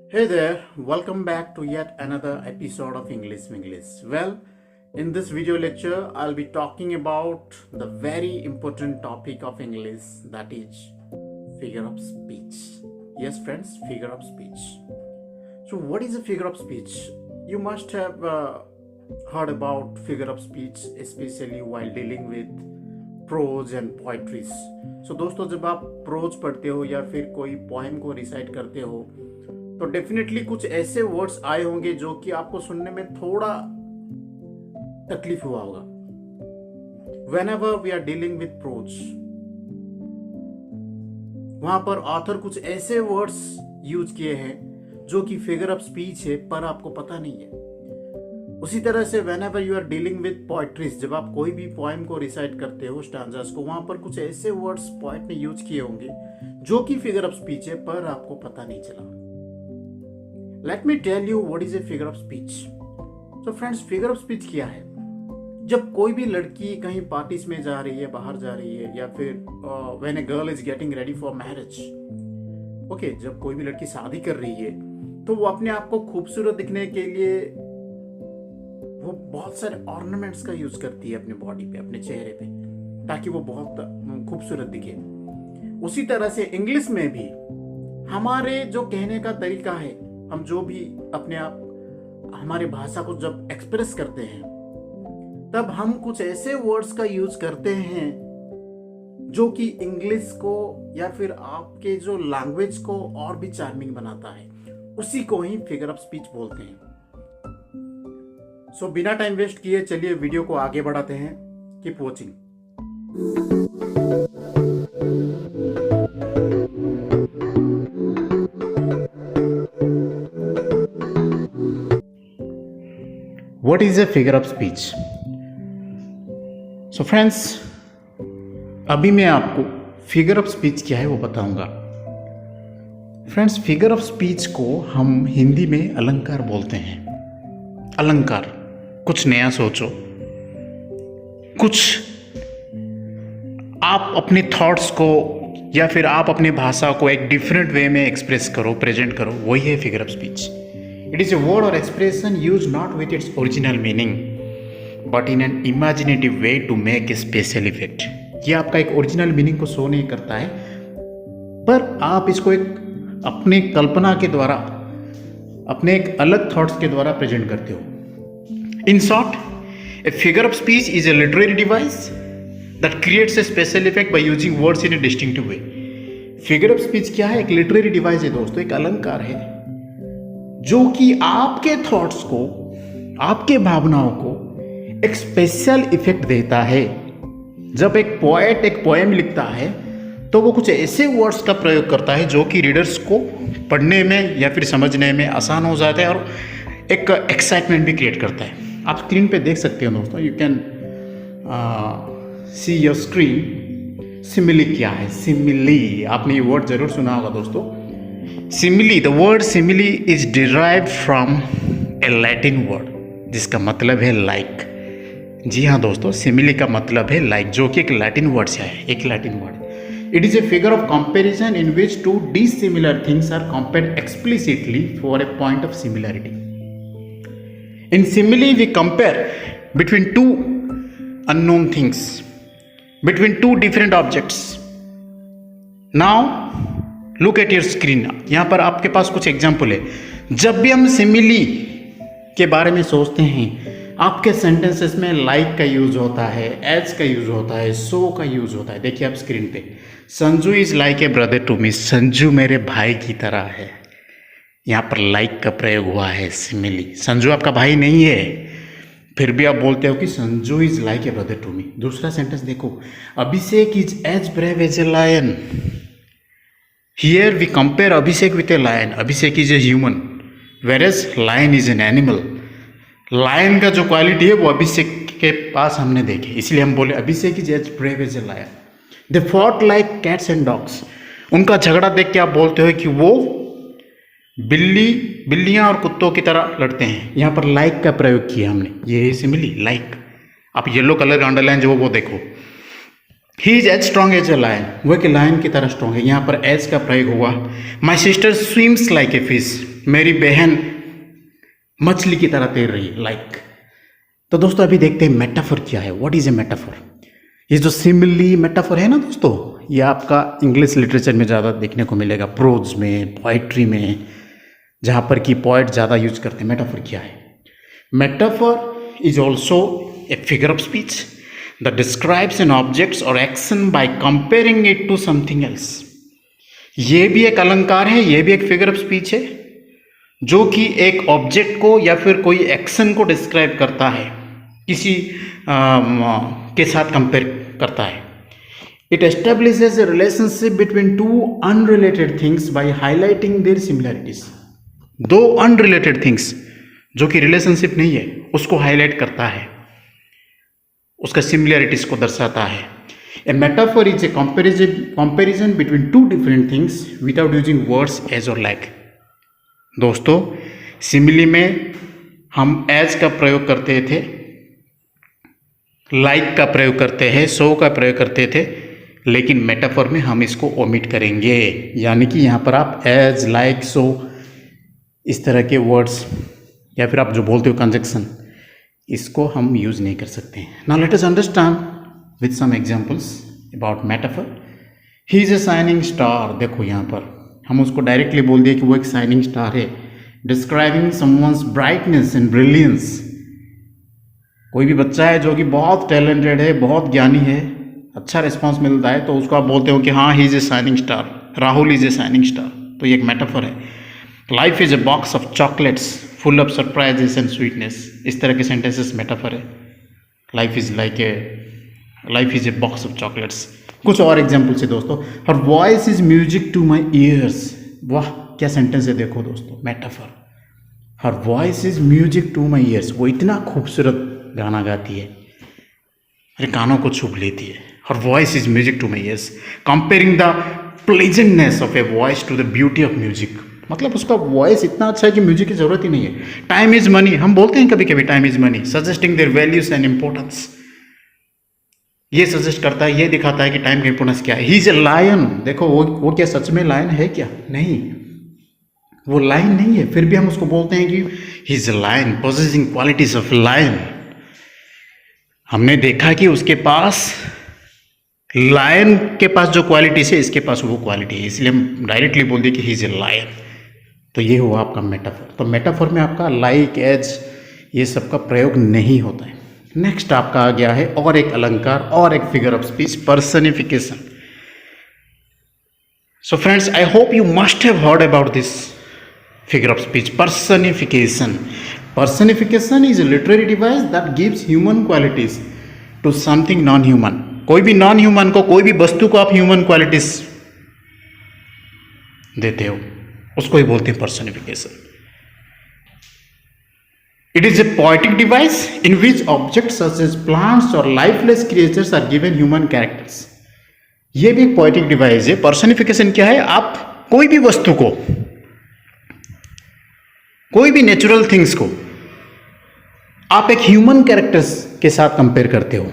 Hey there, welcome back to yet another episode of English Winglish. Well, in this video lecture, I'll be talking about the very important topic of English, that is figure of speech. Yes, friends, figure of speech. So, what is a figure of speech? You must have heard about figure of speech, especially while dealing with prose and poetries. So दोस्तों, जब आप pros पढ़ते हो या फिर कोई poem को recite करते हो तो डेफिनेटली कुछ ऐसे वर्ड्स आए होंगे जो कि आपको सुनने में थोड़ा तकलीफ हुआ होगा। Whenever we are dealing with prose, वहां पर ऑथर कुछ ऐसे वर्ड्स यूज किए हैं जो कि फिगर ऑफ स्पीच है पर आपको पता नहीं है। उसी तरह से whenever you are dealing with poetries, जब आप कोई भी पोएम को रिसाइट करते हो स्टांजास को, वहां पर कुछ ऐसे वर्ड्स पोएट ने यूज किए होंगे जो कि फिगर ऑफ स्पीच है पर आपको पता नहीं चला। Let me tell you what is a figure of speech. So friends, figure of speech क्या है? जब कोई भी लड़की कहीं पार्टीज में जा रही है, बाहर जा रही है, या फिर when a girl is getting ready for marriage, okay, जब कोई भी लड़की शादी कर रही है तो वो अपने आप को खूबसूरत दिखने के लिए वो बहुत सारे ऑर्नामेंट्स का यूज करती है अपने बॉडी पे, अपने चेहरे पे, ताकि वो बहुत खूबसूरत दिखे। उसी तरह से इंग्लिश में भी हमारे जो कहने का तरीका है, हम जो भी अपने आप हमारे भाषा को जब एक्सप्रेस करते हैं तब हम कुछ ऐसे वर्ड्स का यूज करते हैं जो कि इंग्लिश को या फिर आपके जो लैंग्वेज को और भी चार्मिंग बनाता है। उसी को ही फिगर ऑफ स्पीच बोलते हैं। सो बिना टाइम वेस्ट किए चलिए वीडियो को आगे बढ़ाते हैं। Keep watching. What is a figure of speech? So friends, अभी मैं आपको फिगर ऑफ स्पीच क्या है वो बताऊंगा। फ्रेंड्स, फिगर ऑफ स्पीच को हम हिंदी में अलंकार बोलते हैं। अलंकार, कुछ नया सोचो, कुछ आप अपने थॉट्स को या फिर आप अपनी भाषा को एक डिफरेंट वे में एक्सप्रेस करो, प्रेजेंट करो, वही है figure of speech. It is a word और expression use not with its original meaning but in an imaginative way to make a special effect. ये आपका एक ओरिजिनल मीनिंग को शो नहीं करता है, पर आप इसको एक अपने कल्पना के द्वारा, अपने एक अलग थॉट्स के द्वारा प्रेजेंट करते हो। In short, a figure of speech is a literary device that creates a special effect by using words in a distinctive way. Figure of speech क्या है? एक लिटरेरी डिवाइस है दोस्तों, एक अलंकार है जो कि आपके थॉट्स को, आपके भावनाओं को एक स्पेशल इफेक्ट देता है। जब एक पोएट एक पोएम लिखता है तो वो कुछ ऐसे वर्ड्स का प्रयोग करता है जो कि रीडर्स को पढ़ने में या फिर समझने में आसान हो जाता है और एक एक्साइटमेंट भी क्रिएट करता है। आप स्क्रीन पे देख सकते हो दोस्तों, you can see your screen. Simile क्या है? सिमिली, आपने ये वर्ड जरूर सुना होगा दोस्तों। Simile, the word simile is derived from A Latin word जिसका मतलब है लाइक। जी हाँ दोस्तों, सिमिली का मतलब है लाइक, जो कि एक लैटिन वर्ड से है, एक Latin word. It is a figure of comparison in which two dissimilar things are compared explicitly for a point of similarity. In simile, we compare between two unknown things, between two different objects. Now, look at your screen. यहाँ पर आपके पास कुछ example है। जब भी हम simile के बारे में सोचते हैं, आपके सेंटेंसेस में लाइक का यूज होता है, एज का यूज होता है, सो का यूज होता है। देखिए आप स्क्रीन पे, Sanju is like a brother to me. Sanju मेरे भाई की तरह है। यहाँ पर लाइक का प्रयोग हुआ है, सिमिली। संजू आपका भाई नहीं है, फिर भी आप बोलते हो कि Sanju is like a brother to me. दूसरा सेंटेंस देखो, Abhishek is as brave as a lion. Here we compare Abhishek with a lion. Abhishek is a human whereas lion is an animal. Lion का जो क्वालिटी है वो अभिषेक के पास हमने देखे, इसलिए हम बोले Abhishek is as brave as a lion. They fought like cats and dogs. उनका झगड़ा देख के आप बोलते हो कि वो बिल्लियां और कुत्तों की तरह लड़ते हैं। यहाँ पर लाइक का प्रयोग किया हमने, ये है सिमिली, लाइक। आप येलो कलर का अंडरलाइन जो वो देखो, he is as strong as a lion, वो एक लायन की तरह स्ट्रॉन्ग है। यहाँ पर एज का प्रयोग हुआ। My sister swims like a fish, मेरी बहन मछली की तरह तैर रही है, लाइक। तो दोस्तों अभी देखते हैं मेटाफर क्या है, व्हाट इज ए मेटाफर। ये जो सिमिली मेटाफर है ना दोस्तों, ये आपका इंग्लिश लिटरेचर में ज़्यादा देखने को मिलेगा, प्रोज में, पोइट्री में, जहाँ पर कि पोइट ज़्यादा यूज करते हैं। मेटाफर क्या है? Metaphor is also a figure of speech that describes an object or action by comparing it to something else। ये भी एक अलंकार है, ये भी एक फिगर ऑफ स्पीच है, जो कि एक ऑब्जेक्ट को या फिर कोई एक्शन को डिस्क्राइब करता है, किसी के साथ कंपेयर करता है। It establishes a relationship between two unrelated things by highlighting their similarities. दो अनरिलेटेड थिंग्स जो कि रिलेशनशिप नहीं है, उसको हाईलाइट करता है, उसका सिमिलैरिटीज को दर्शाता है। A metaphor is a comparison between two different things without using words as और लाइक। दोस्तों सिमिली में हम एज का प्रयोग करते थे, लाइक का प्रयोग करते हैं, सो का प्रयोग करते थे, लेकिन मेटाफर में हम इसको ओमिट करेंगे। यानी कि यहाँ पर आप एज, लाइक, सो इस तरह के वर्ड्स या फिर आप जो बोलते हो कंजक्शन, इसको हम यूज नहीं कर सकते हैं। Now let us understand with some examples about metaphor. He is a shining star. देखो यहाँ पर हम उसको डायरेक्टली बोल दिए कि वो एक शाइनिंग स्टार है, describing someone's brightness and brilliance. कोई भी बच्चा है जो कि बहुत टैलेंटेड है, बहुत ज्ञानी है, अच्छा रिस्पॉन्स मिलता है, तो उसको आप बोलते हो कि हाँ he is a shining star, Rahul is a shining star. तो ये एक मेटाफर है। Life is a box of chocolates full of surprises and sweetness. इस तरह के सेंटेंसेस मेटाफर है। Life is a box of chocolates. कुछ और एग्जाम्पल्स है दोस्तों। Her voice is music to my ears. वाह क्या सेंटेंस है, देखो दोस्तों, metaphor. Her voice is music to my ears, वो इतना खूबसूरत गाना गाती है, मेरे कानों को छू लेती है। Her voice is music to my ears, comparing the pleasantness of a voice to the beauty of music. मतलब उसका वॉइस इतना अच्छा है कि म्यूजिक की जरूरत ही नहीं है। टाइम इज मनी, हम बोलते हैं कभी कभी time is money, suggesting there values and importance. ये सजेस्ट करता है, ये दिखाता है कि टाइम का इंपॉर्टेंस क्या है। He is a lion. देखो वो क्या सच में लायन है क्या? नहीं, वो लायन नहीं है, फिर भी हम उसको बोलते हैं कि he is a lion, possessing qualities of lion. हमने देखा कि उसके पास, लायन के पास जो क्वालिटीज है, इसके पास वो क्वालिटी है, इसलिए हम डायरेक्टली बोल दिए कि ही इज ए लायन। तो ये हुआ आपका मेटाफर। तो मेटाफर में आपका लाइक, एज, ये सब का प्रयोग नहीं होता है। नेक्स्ट आपका आ गया है और एक अलंकार और एक figure of speech, personification. So friends, I hope you must have heard about this figure of speech, personification. Personification is a literary device that gives human qualities to something non-human. कोई भी नॉन ह्यूमन को, कोई भी वस्तु को आप human qualities देते हो, उसको ही बोलते हैं personification. It is a poetic device in which objects such as plants और lifeless creatures are given human characters. ये भी एक पोएटिक डिवाइस है। पर्सनिफिकेशन क्या है? आप कोई भी वस्तु को, कोई भी नेचुरल थिंग्स को आप एक ह्यूमन कैरेक्टर्स के साथ कंपेयर करते हो,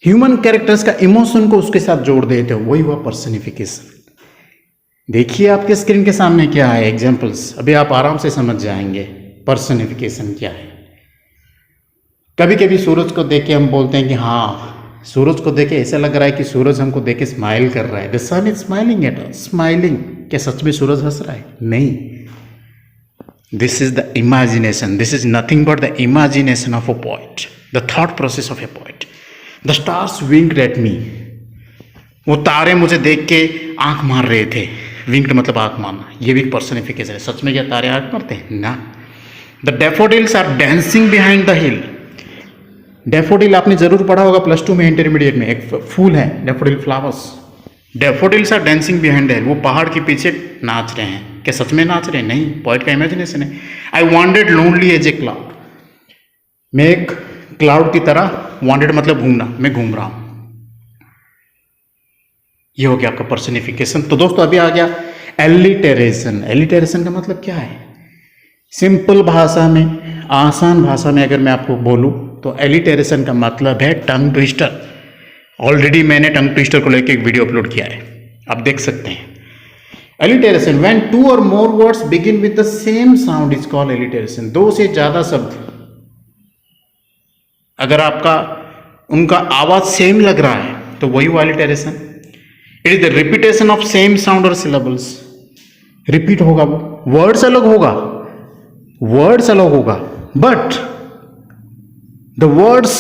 ह्यूमन कैरेक्टर्स का इमोशन को उसके साथ जोड़ देते हो, वही हुआ पर्सनिफिकेशन। देखिए आपके स्क्रीन के सामने क्या है एग्जांपल्स, अभी आप आराम से समझ जाएंगे पर्सनिफिकेशन क्या है। कभी कभी सूरज को देख के हम बोलते हैं कि हाँ, सूरज को देख के ऐसा लग रहा है कि सूरज हमको देख के स्माइल कर रहा है, the sun is smiling at us, smiling. क्या सच में सूरज हंस रहा है? नहीं, this is the imagination, this is nothing but the imagination of a poet, the thought process of a poet. The stars winked at me, वो तारे मुझे देख के आंख मार रहे थे। विंक्ड मतलब आंख मारना, ये भी पर्सनिफिकेशन है। सच में क्या तारे आंख मारते हैं? ना। The daffodils are dancing behind the hill. Daffodil आपने जरूर पढ़ा होगा प्लस 2 में, इंटरमीडिएट में, एक फूल है daffodil flowers. Daffodils are dancing behind the hill, वो पहाड़ के पीछे नाच रहे हैं। क्या सच में नाच रहे हैं? नहीं, पोएट का इमेजिनेशन है। I wandered lonely as a cloud, मैं एक क्लाउड की तरह, वांटेड मतलब घूमना, मैं घूम रहा हूं। ये हो गया आपका पर्सनिफिकेशन। तो दोस्तों अभी आ गया एलिटेरेशन। एलिटेरेशन का मतलब क्या है? सिंपल भाषा में, आसान भाषा में अगर मैं आपको बोलूं तो एलिटेरेशन का मतलब है टंग ट्विस्टर। ऑलरेडी मैंने टंग ट्विस्टर को लेकर एक वीडियो अपलोड किया है, आप देख सकते हैं। एलिटेरेशन, when 2 or more words begin with the same sound is called alliteration। 2 से ज्यादा शब्द अगर आपका उनका आवाज सेम लग रहा है तो वही हुआ alliteration। It is the repetition of same sound और सिलेबल्स। रिपीट होगा, वो वर्ड्स अलग होगा, वर्ड्स अलग होगा, but the words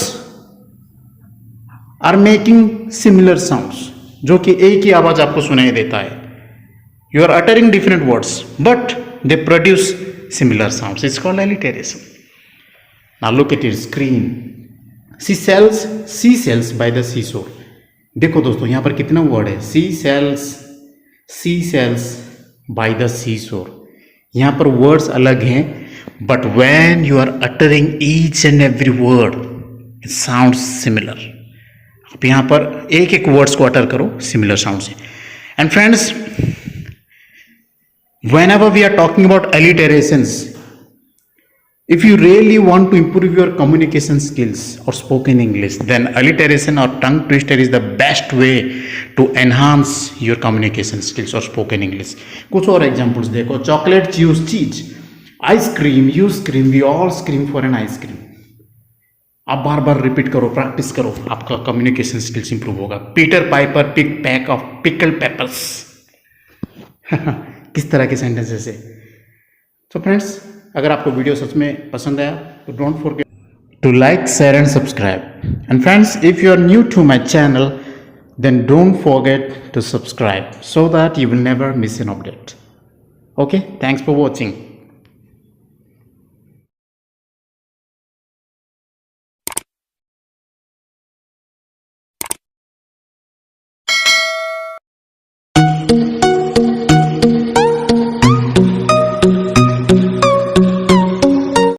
are making similar sounds, जो कि एक ही आवाज आपको सुनाई देता है। You are uttering different words but they produce similar sounds, it's called alliteration। Now look at your screen. Sea sells by the seashore. देखो दोस्तों यहां पर कितना वर्ड है, sea sells by the seashore. यहां पर वर्ड्स अलग हैं, but when you are uttering each and every word it sounds similar. आप यहां पर एक एक वर्ड्स को अटर करो सिमिलर साउंड से। And friends, whenever we are talking about alliterations, if you really want to improve your communication skills or spoken English, then alliteration or tongue twister is the best way to enhance your communication skills or spoken English। कुछ और examples देखो, chocolate chews cheese, ice cream you scream we all scream for an ice cream. आप बार बार repeat करो, practice करो, आपका communication skills improve होगा। Peter Piper pick pack of pickled peppers. किस तरह के सेंटेंसेस है। तो फ्रेंड्स, अगर आपको वीडियो सच में पसंद आया तो don't forget to like, share and subscribe. And friends, if you are new to my channel then don't forget to subscribe so that you will never miss an update. Okay, thanks for watching.